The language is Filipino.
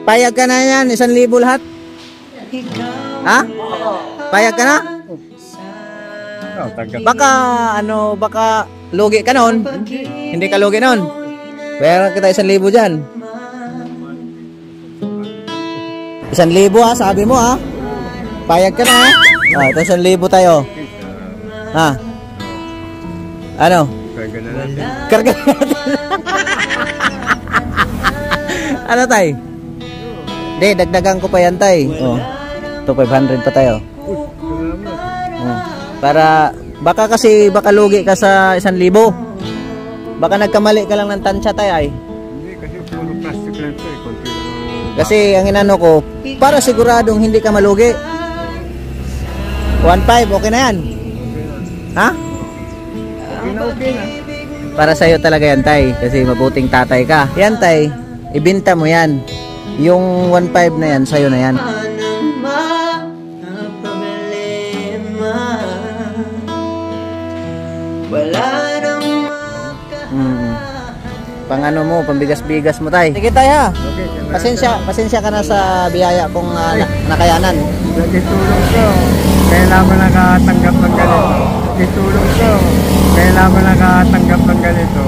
Payag ka na yan, 1,000 lahat. Ha? Payag ka na? Baka, baka lugi ka nun. Hindi ka lugi nun. Bayaran kita 1,000 dyan. 1,000 ha, sabi mo ha. Payag ka na ha. Ito 1,000 tayo. Ha? Ano? Karga na natin. Karga na natin. Ano tay? Hindi, dagdagan ko pa yan tay. Ito 500 pa tayo. Para, baka lugi ka sa 1,000. Baka nagkamali ka lang ng tansya tay ay. Hindi, kasi puro plastic lang ito eh. Konti lang. Kasi ang inano ko, para siguradong hindi ka malugi. 1,500, okay na yan. Ha? Okay na. Para sa'yo talaga yan tay, kasi mabuting tatay ka. Yan tay, ibenta mo yan. Yung 1,500 na yan, sa'yo na yan. Pang ano mo, pambigas-bigas mo tay. Sige tay ha. Pasensya ka na sa biyaya kung nakayanan. Nagtulong ko, kailangan nakatanggap ng ganito. Nagtulong ko, kailangan nakatanggap ng ganito.